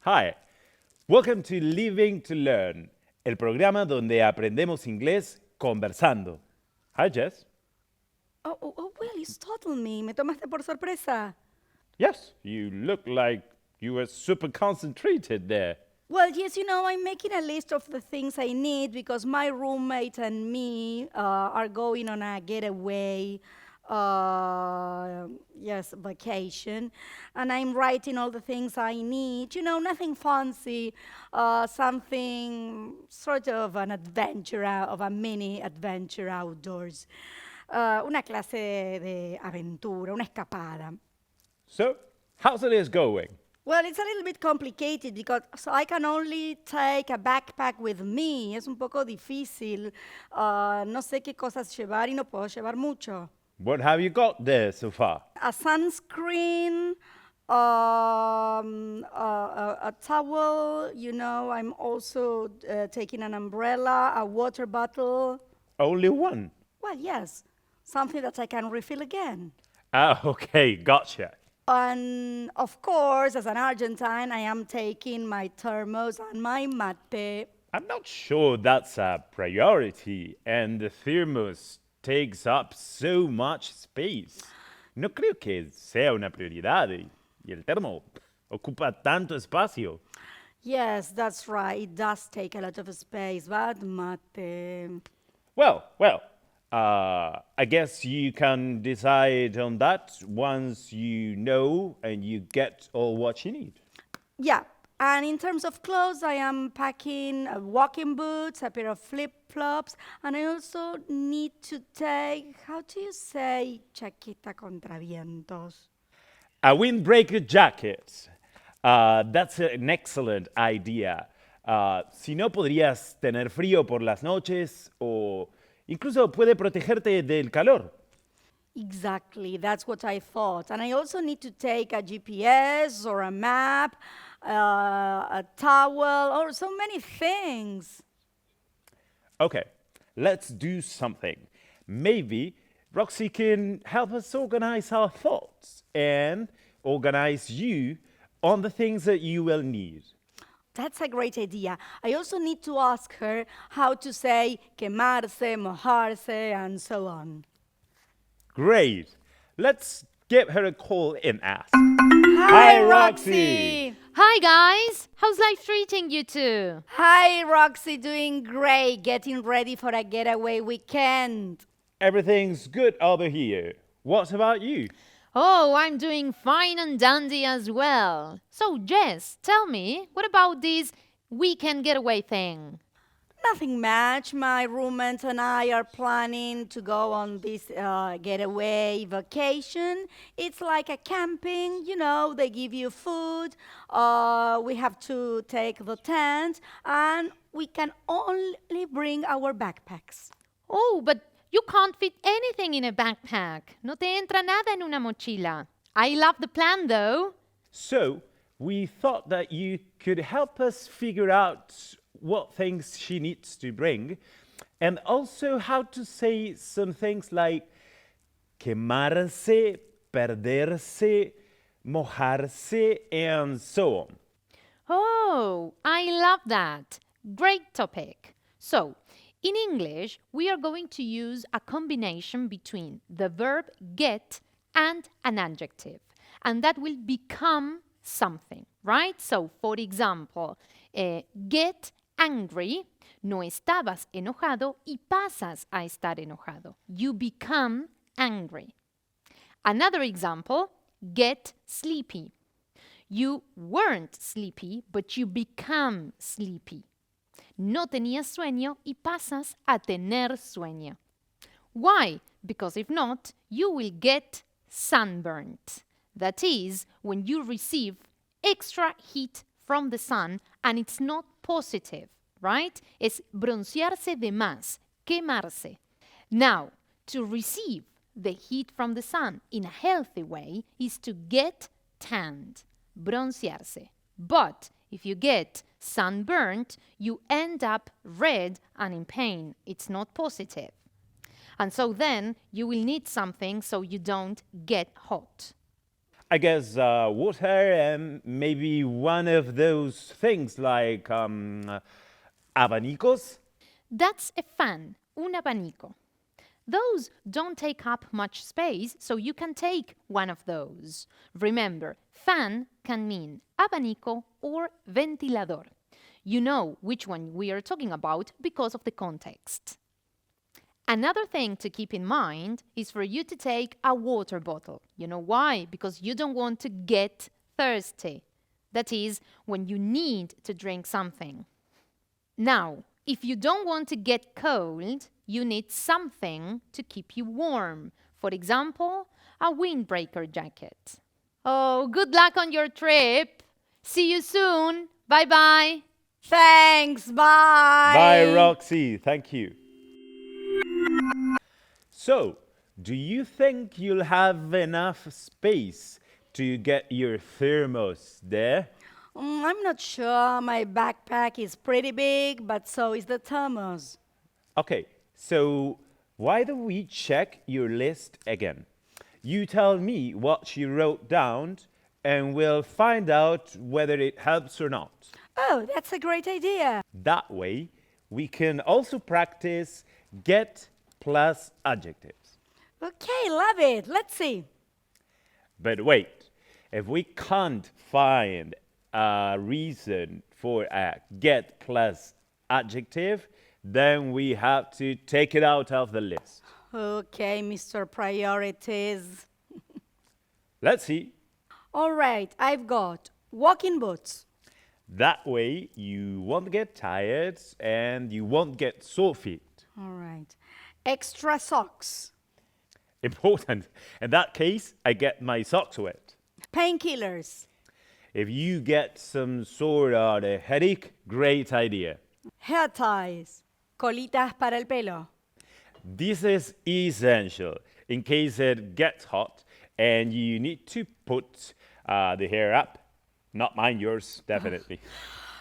Hi, welcome to Living to Learn, el programa donde aprendemos inglés conversando. Hi, Jess. Oh, well, you startled me. Me tomaste por sorpresa. Yes, you look like you were super concentrated there. Well, yes, I'm making a list of the things I need because my roommate and me are going on a getaway, vacation. And I'm writing all the things I need. Nothing fancy, something sort of an adventure, of a mini adventure outdoors. Una clase de aventura, una escapada. So, how's it is going? Well, it's a little bit complicated because I can only take a backpack with me. Es un poco difícil. No sé qué cosas llevar y no puedo llevar mucho. What have you got there so far? A sunscreen, a towel, I'm also taking an umbrella, a water bottle. Only one? Well, yes, something that I can refill again. Ah, okay, gotcha. And of course, as an Argentine, I am taking my thermos and my mate. I'm not sure that's a priority, and the thermos takes up so much space. No creo que sea una prioridad y el termo ocupa tanto espacio. Yes, that's right. It does take a lot of space, but mate. Well, I guess you can decide on that once you know and you get all what you need. Yeah, and in terms of clothes, I am packing walking boots, a pair of flip-flops, and I also need to take, how do you say chaqueta contra vientos? A windbreaker jacket. That's an excellent idea. Si no, podrías tener frío por las noches o incluso puede protegerte del calor. Exactly, that's what I thought. And I also need to take a GPS or a map, a towel, or so many things. Okay, let's do something. Maybe Roxy can help us organize our thoughts and organize you on the things that you will need. That's a great idea. I also need to ask her how to say quemarse, mojarse, and so on. Great. Let's give her a call and ask. Hi, Roxy! Hi, guys. How's life treating you two? Hi, Roxy. Doing great. Getting ready for a getaway weekend. Everything's good over here. What about you? Oh, I'm doing fine and dandy as well. So, Jess, tell me, what about this weekend getaway thing? Nothing much. My roommate and I are planning to go on this getaway vacation. It's like a camping, they give you food. We have to take the tent, and we can only bring our backpacks. Oh, but you can't fit anything in a backpack. No te entra nada en una mochila. I love the plan, though. So, we thought that you could help us figure out what things she needs to bring, and also how to say some things like quemarse, perderse, mojarse, and so on. Oh, I love that. Great topic. So, in English, we are going to use a combination between the verb get and an adjective, and that will become something, right? So, for example, get angry, no estabas enojado y pasas a estar enojado. You become angry. Another example, get sleepy. You weren't sleepy, but you become sleepy. No tenías sueño y pasas a tener sueño. Why? Because if not, you will get sunburnt. That is, when you receive extra heat from the sun and it's not positive, right? Es broncearse de más, quemarse. Now, to receive the heat from the sun in a healthy way is to get tanned, broncearse. But if you get sunburnt, you end up red and in pain. It's not positive. And so then you will need something so you don't get hot. I guess water and maybe one of those things like abanicos. That's a fan, un abanico. Those don't take up much space, so you can take one of those. Remember, fan can mean abanico or ventilador. You know which one we are talking about because of the context. Another thing to keep in mind is for you to take a water bottle. You know why? Because you don't want to get thirsty. That is, when you need to drink something. Now, if you don't want to get cold, you need something to keep you warm. For example, a windbreaker jacket. Oh, good luck on your trip. See you soon. Bye-bye. Thanks, bye. Bye, Roxy. Thank you. So, do you think you'll have enough space to get your thermos there? I'm not sure. My backpack is pretty big, but so is the thermos. Okay, so why don't we check your list again? You tell me what you wrote down, and we'll find out whether it helps or not. Oh, that's a great idea. That way, we can also practice get plus adjectives. Okay, love it. Let's see. But wait, if we can't find a reason for a get plus adjective, then we have to take it out of the list. Okay, Mr. Priorities. Let's see. All right, I've got walking boots. That way, you won't get tired and you won't get sore feet. All right. Extra socks. Important. In that case, I get my socks wet. Painkillers. If you get some sort of a headache, great idea. Hair ties. Colitas para el pelo. This is essential in case it gets hot and you need to put the hair up. Not mine, yours, definitely.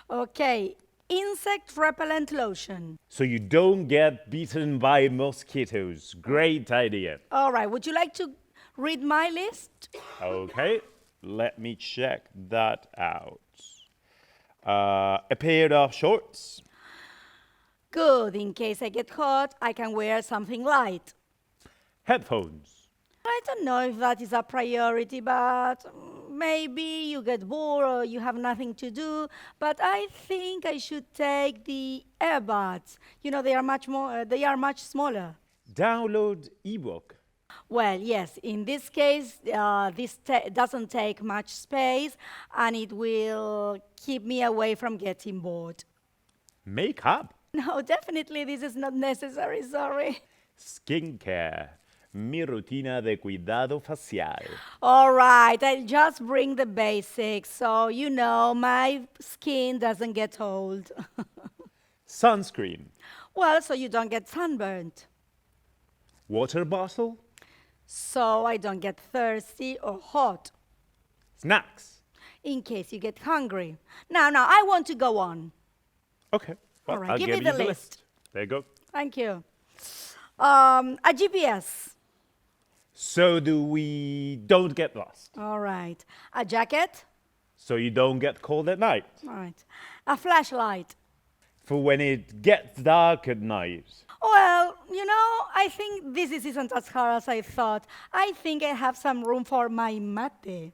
Okay. Insect repellent lotion. So you don't get bitten by mosquitoes. Great idea. All right, would you like to read my list? Okay, let me check that out. A pair of shorts. Good. In case I get hot, I can wear something light. Headphones. I don't know if that is a priority, but maybe you get bored or you have nothing to do. But I think I should take the earbuds. You know, they are much smaller. Download ebook. Well, yes, in this case, this doesn't take much space and it will keep me away from getting bored. Makeup. No, definitely this is not necessary, sorry. Skincare. Mi rutina de cuidado facial. All right, I'll just bring the basics so you know my skin doesn't get old. Sunscreen. Well, so you don't get sunburned. Water bottle. So I don't get thirsty or hot. Snacks. In case you get hungry. Now, I want to go on. Okay. Well, All right, I'll give me you the the list. There you go. Thank you. A GPS. So we don't get lost. All right. A jacket. So you don't get cold at night. All right. A flashlight. For when it gets dark at night. Well, you know, I think this isn't as hard as I thought. I think I have some room for my mate.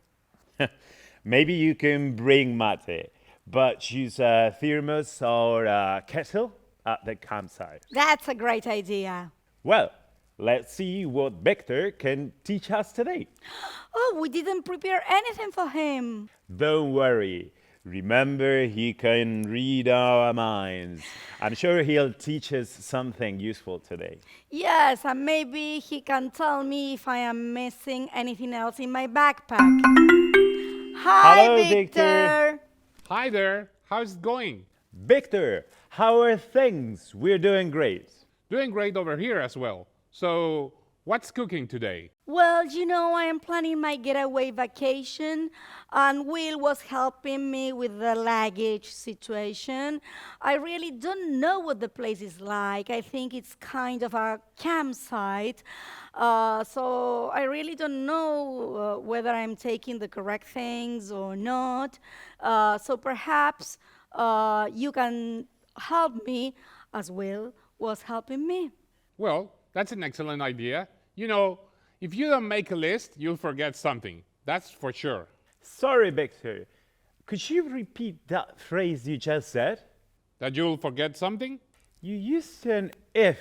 Maybe you can bring mate, but use a thermos or a kettle at the campsite. That's a great idea. Well, let's see what Victor can teach us today. Oh, we didn't prepare anything for him. Don't worry. Remember, he can read our minds. I'm sure he'll teach us something useful today. Yes, and maybe he can tell me if I am missing anything else in my backpack. Hi, Hello, Victor. Victor. Hi there. How's it going? Victor, how are things? We're doing great. Doing great over here as well. So, what's cooking today? Well, I am planning my getaway vacation, and Will was helping me with the luggage situation. I really don't know what the place is like. I think it's kind of a campsite. So I really don't know whether I'm taking the correct things or not. So perhaps you can help me as Will was helping me. Well, that's an excellent idea. You know, if you don't make a list, you'll forget something. That's for sure. Sorry, Victor. Could you repeat that phrase you just said? That you'll forget something? You used an if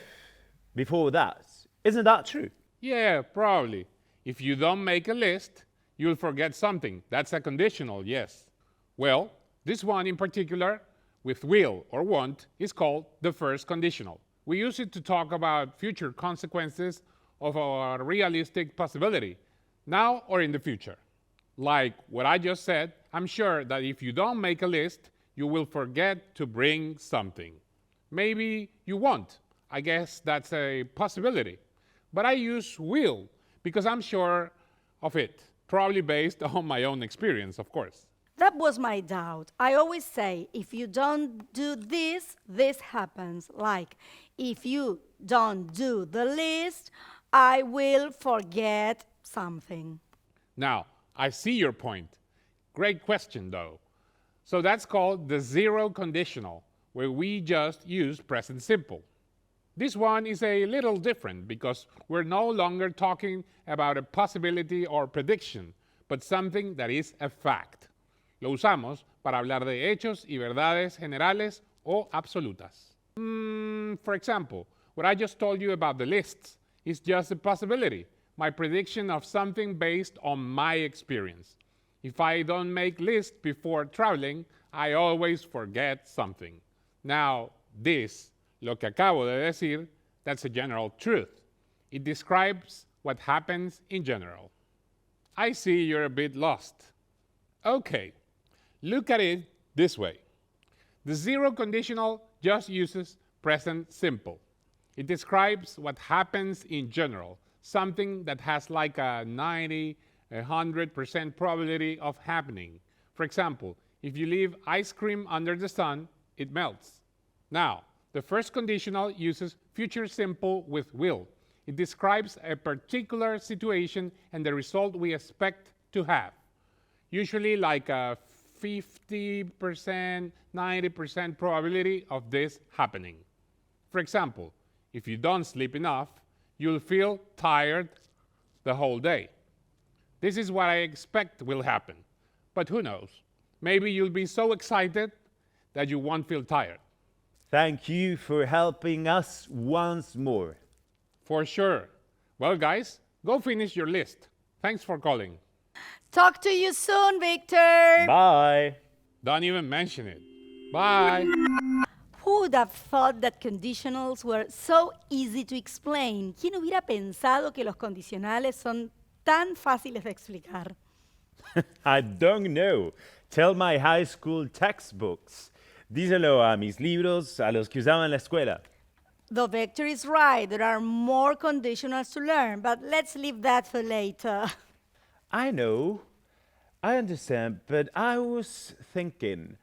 before that. Isn't that true? Yeah, probably. If you don't make a list, you'll forget something. That's a conditional, yes. Well, this one in particular, with will or want, is called the first conditional. We use it to talk about future consequences of a realistic possibility, now or in the future. Like what I just said, I'm sure that if you don't make a list, you will forget to bring something. Maybe you won't. I guess that's a possibility. But I use will because I'm sure of it, probably based on my own experience, of course. That was my doubt. I always say, if you don't do this, this happens. Like, if you don't do the list, I will forget something. Now, I see your point. Great question, though. So that's called the zero conditional, where we just use present simple. This one is a little different because we're no longer talking about a possibility or prediction, but something that is a fact. Lo usamos para hablar de hechos y verdades generales o absolutas. For example, what I just told you about the lists is just a possibility, my prediction of something based on my experience. If I don't make lists before traveling, I always forget something. Now, this, lo que acabo de decir, that's a general truth. It describes what happens in general. I see you're a bit lost. Okay, look at it this way. The zero conditional just uses present simple. It describes what happens in general, something that has like a 90, 100% probability of happening. For example, if you leave ice cream under the sun, it melts. Now, the first conditional uses future simple with will. It describes a particular situation and the result we expect to have. Usually like a 50%, 90% probability of this happening. For example, if you don't sleep enough, you'll feel tired the whole day. This is what I expect will happen. But who knows? Maybe you'll be so excited that you won't feel tired. Thank you for helping us once more. For sure. Well, guys, go finish your list. Thanks for calling. Talk to you soon, Victor. Bye. Don't even mention it. Bye. Who would have thought that conditionals were so easy to explain? ¿Quién hubiera pensado que los condicionales son tan fáciles de explicar? I don't know. Tell my high school textbooks. Díselo a mis libros, a los que usaba en la escuela. The Victor is right. There are more conditionals to learn, but let's leave that for later. I know. I understand, but I was thinking,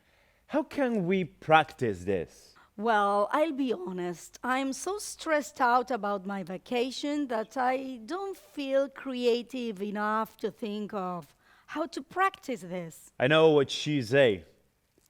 how can we practice this? Well, I'll be honest. I'm so stressed out about my vacation that I don't feel creative enough to think of how to practice this. I know what you say.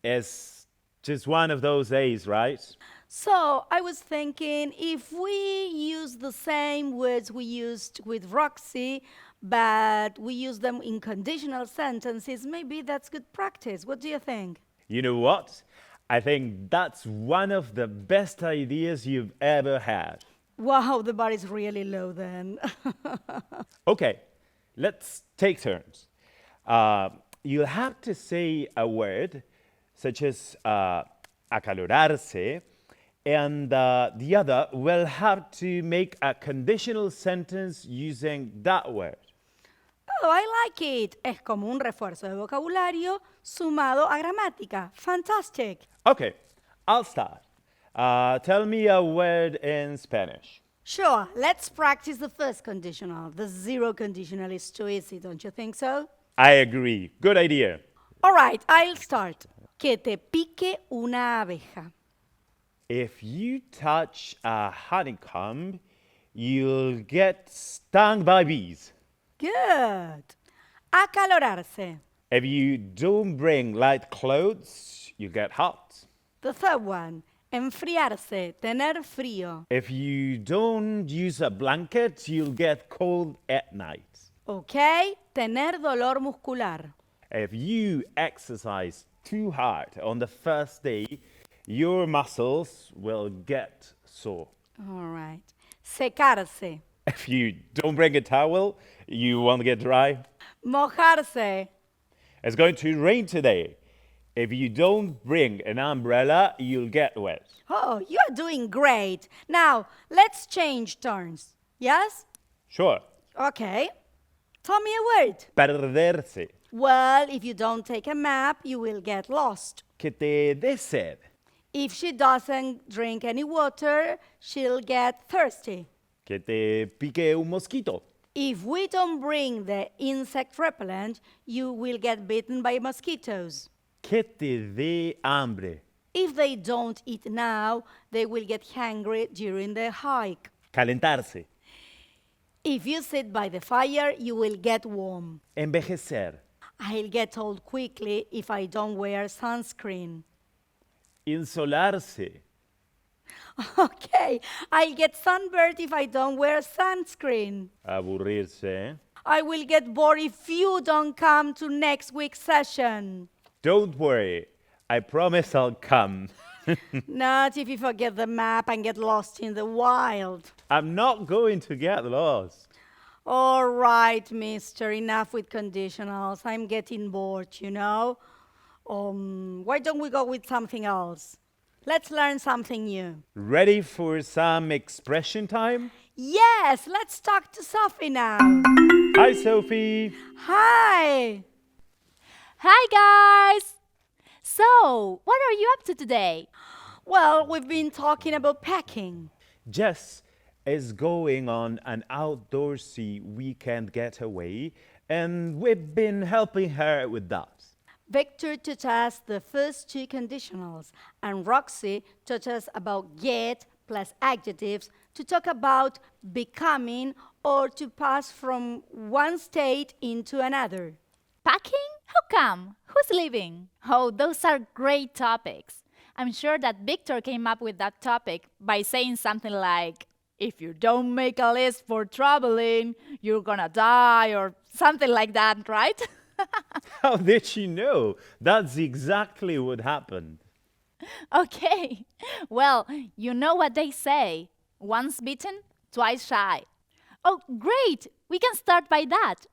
It's just one of those days, right? So I was thinking if we use the same words we used with Roxy, but we use them in conditional sentences, maybe that's good practice. What do you think? You know what? I think that's one of the best ideas you've ever had. Wow, the bar is really low then. Okay, let's take turns. You'll have to say a word such as acalorarse, and the other will have to make a conditional sentence using that word. Oh, I like it. Es como un refuerzo de vocabulario sumado a gramática. Fantastic. Okay, I'll start. Tell me a word in Spanish. Sure, let's practice the first conditional. The zero conditional is too easy, don't you think so? I agree. Good idea. All right, I'll start. Que te pique una abeja. If you touch a honeycomb, you'll get stung by bees. Good. Acalorarse. If you don't bring light clothes, you get hot. The third one. Enfriarse, tener frío. If you don't use a blanket, you'll get cold at night. Okay, tener dolor muscular. If you exercise too hard on the first day, your muscles will get sore. All right. Secarse. If you don't bring a towel, you won't get dry. Mojarse. It's going to rain today. If you don't bring an umbrella, you'll get wet. Oh, you're doing great. Now, let's change turns. Yes? Sure. Okay. Tell me a word. Perderse. Well, if you don't take a map, you will get lost. Que te dé sed. If she doesn't drink any water, she'll get thirsty. Que te pique un mosquito. If we don't bring the insect repellent, you will get bitten by mosquitoes. Que te dé hambre. If they don't eat now, they will get hungry during the hike. Calentarse. If you sit by the fire, you will get warm. Envejecer. I'll get old quickly if I don't wear sunscreen. Insolarse. Okay, I'll get sunburned if I don't wear sunscreen. Aburrirse. I will get bored if you don't come to next week's session. Don't worry. I promise I'll come. Not if you forget the map and get lost in the wild. I'm not going to get lost. All right, mister, enough with conditionals. I'm getting bored, you know. Why don't we go with something else? Let's learn something new. Ready for some expression time? Yes, let's talk to Sophie now. Hi, Sophie. Hi. Hi guys! So, what are you up to today? Well, we've been talking about packing. Jess is going on an outdoorsy weekend getaway, and we've been helping her with that. Victor taught us the first two conditionals, and Roxy taught us about get plus adjectives to talk about becoming or to pass from one state into another. Packing? How come? Who's leaving? Oh, those are great topics. I'm sure that Victor came up with that topic by saying something like, if you don't make a list for traveling, you're gonna die, or something like that, right? How did she know? That's exactly what happened. Okay. Well, you know what they say. Once bitten, twice shy. Oh, great! We can start by that.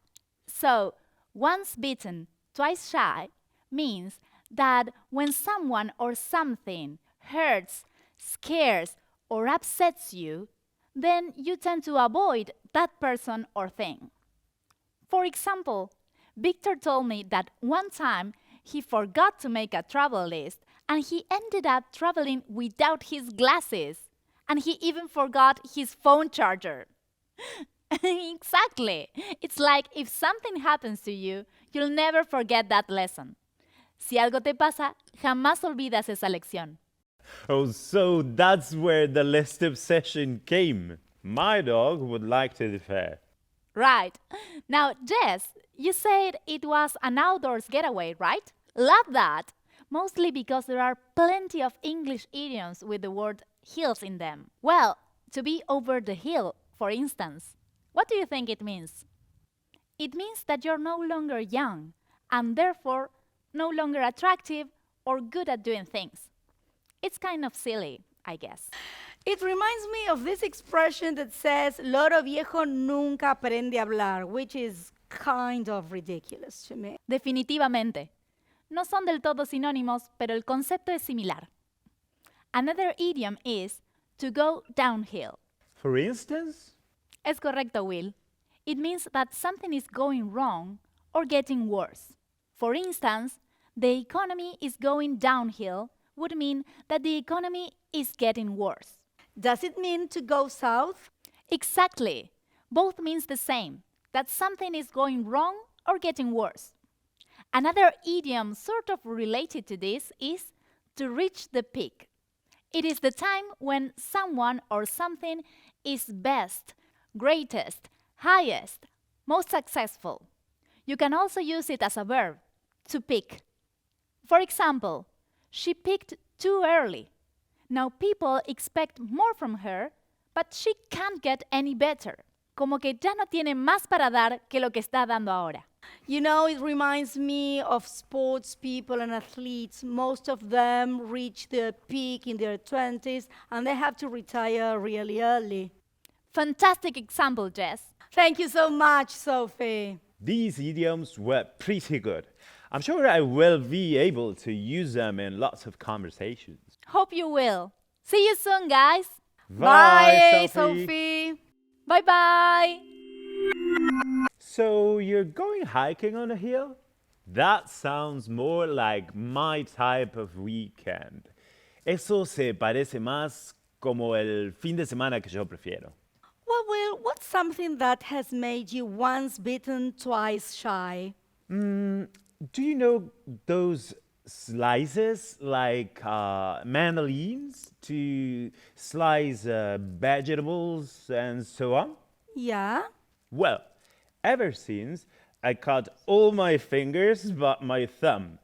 So, once bitten, twice shy means that when someone or something hurts, scares, or upsets you, then you tend to avoid that person or thing. For example, Victor told me that one time he forgot to make a travel list and he ended up traveling without his glasses. And he even forgot his phone charger. Exactly. It's like if something happens to you, you'll never forget that lesson. Si algo te pasa, jamás olvidas esa lección. Oh, so that's where the list obsession came. My dog would like to differ. Right. Now, Jess, you said it was an outdoors getaway, right? Love that. Mostly because there are plenty of English idioms with the word hills in them. Well, to be over the hill, for instance. What do you think it means? It means that you're no longer young and therefore no longer attractive or good at doing things. It's kind of silly, I guess. It reminds me of this expression that says, loro viejo nunca aprende a hablar, which is kind of ridiculous to me. Definitivamente. No son del todo sinónimos, pero el concepto es similar. Another idiom is to go downhill. For instance? Es correcto, Will. It means that something is going wrong or getting worse. For instance, the economy is going downhill would mean that the economy is getting worse. Does it mean to go south? Exactly. Both means the same, that something is going wrong or getting worse. Another idiom sort of related to this is to reach the peak. It is the time when someone or something is best, greatest, highest, most successful. You can also use it as a verb, to peak. For example, she peaked too early. Now people expect more from her, but she can't get any better. Como que ya no tiene más para dar que lo que está dando ahora. You know, it reminds me of sports people and athletes. Most of them reach their peak in their 20s and they have to retire really early. Fantastic example, Jess. Thank you so much, Sophie. These idioms were pretty good. I'm sure I will be able to use them in lots of conversations. Hope you will. See you soon, guys. Bye, Sophie. Bye-bye. So you're going hiking on a hill? That sounds more like my type of weekend. Eso se parece más como el fin de semana que yo prefiero. Well, Will, what's something that has made you once bitten, twice shy? Do you know those slices like mandolins to slice vegetables and so on? Yeah? Well, ever since I cut all my fingers but my thumb,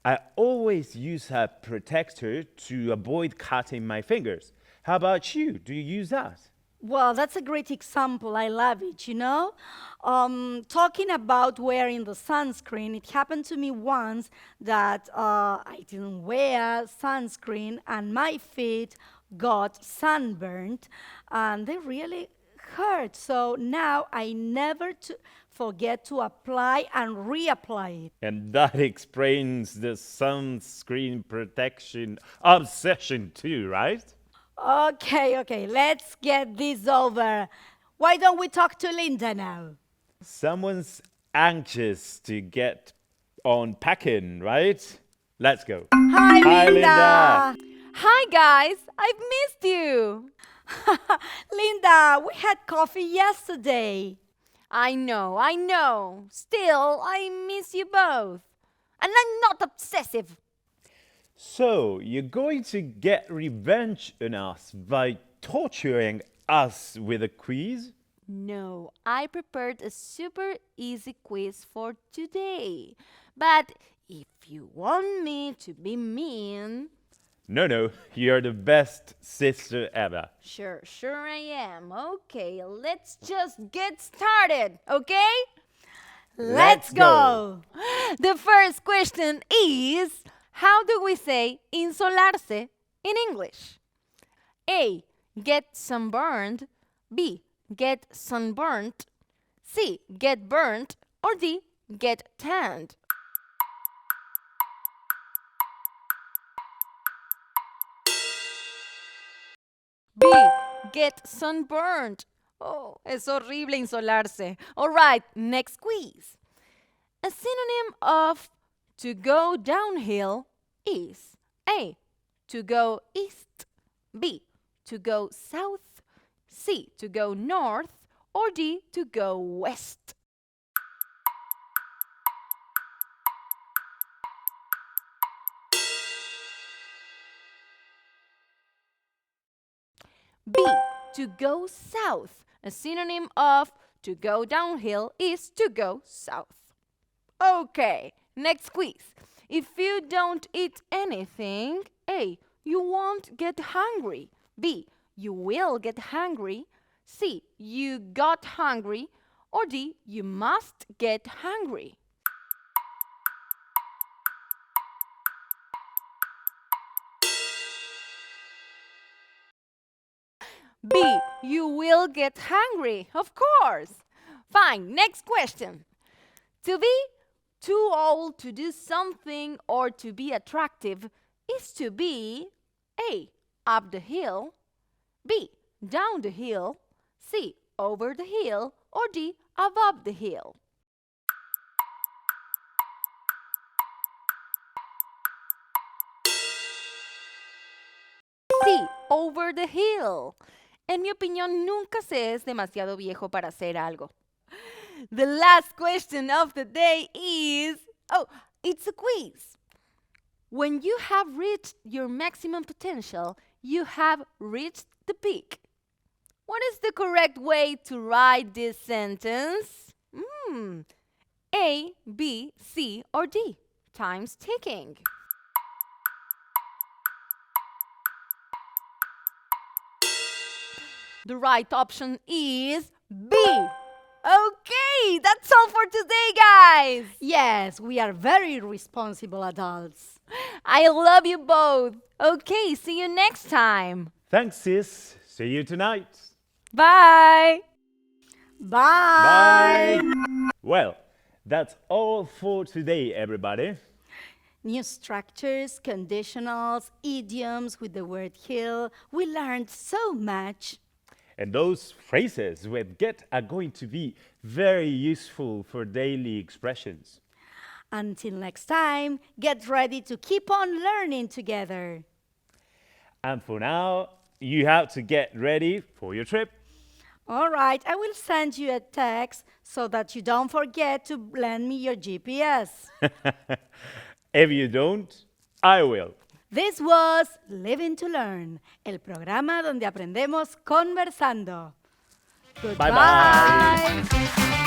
I always use a protector to avoid cutting my fingers. How about you? Do you use that? Well, that's a great example. I love it, you know? Talking about wearing the sunscreen, it happened to me once that I didn't wear sunscreen and my feet got sunburned and they really hurt. So now I never forget to apply and reapply it. And that explains the sunscreen protection obsession too, right? Okay, let's get this over. Why don't we talk to Linda now? Someone's anxious to get on packing, right? Let's go. Hi, Hi, Linda. Linda. Hi guys, I've missed you. Linda, we had coffee yesterday. I know. Still, I miss you both. And I'm not obsessive. So, you're going to get revenge on us by torturing us with a quiz? No, I prepared a super easy quiz for today. But if you want me to be mean, No, you're the best sister ever. sure I am. Okay, let's just get started, okay? Let's go. The first question is, how do we say insolarse in English? A. Get sunburned. B. Get sunburnt. C. Get burnt. Or D. Get tanned. B. Get sunburned. Oh, es horrible insolarse. All right, next quiz. A synonym of to go downhill is A. To go east. B. To go south. C. To go north. Or D. To go west. B. To go south. A synonym of to go downhill is to go south. Okay, next quiz. If you don't eat anything, A. You won't get hungry. B. You will get hungry. C. You got hungry. Or D. You must get hungry. B. You will get hungry, of course. Fine, next question. To be too old to do something or to be attractive is to be A. Up the hill. B. Down the hill. C. Over the hill. Or D. Above the hill. C. Over the hill. En mi opinión, nunca se es demasiado viejo para hacer algo. The last question of the day is... Oh, it's a quiz. When you have reached your maximum potential, you have reached the peak. What is the correct way to write this sentence? A, B, C, or D? Time's ticking. The right option is B. Okay, that's all for today, guys. Yes, we are very responsible adults. I love you both. Okay, see you next time. Thanks, sis. See you tonight. Bye. Bye. Well, that's all for today, everybody. New structures, conditionals, idioms with the word hill. We learned so much. And those phrases with get are going to be very useful for daily expressions. Until next time, get ready to keep on learning together. And for now, you have to get ready for your trip. All right, I will send you a text so that you don't forget to lend me your GPS. If you don't, I will. This was Living to Learn, el programa donde aprendemos conversando. Bye-bye. Goodbye.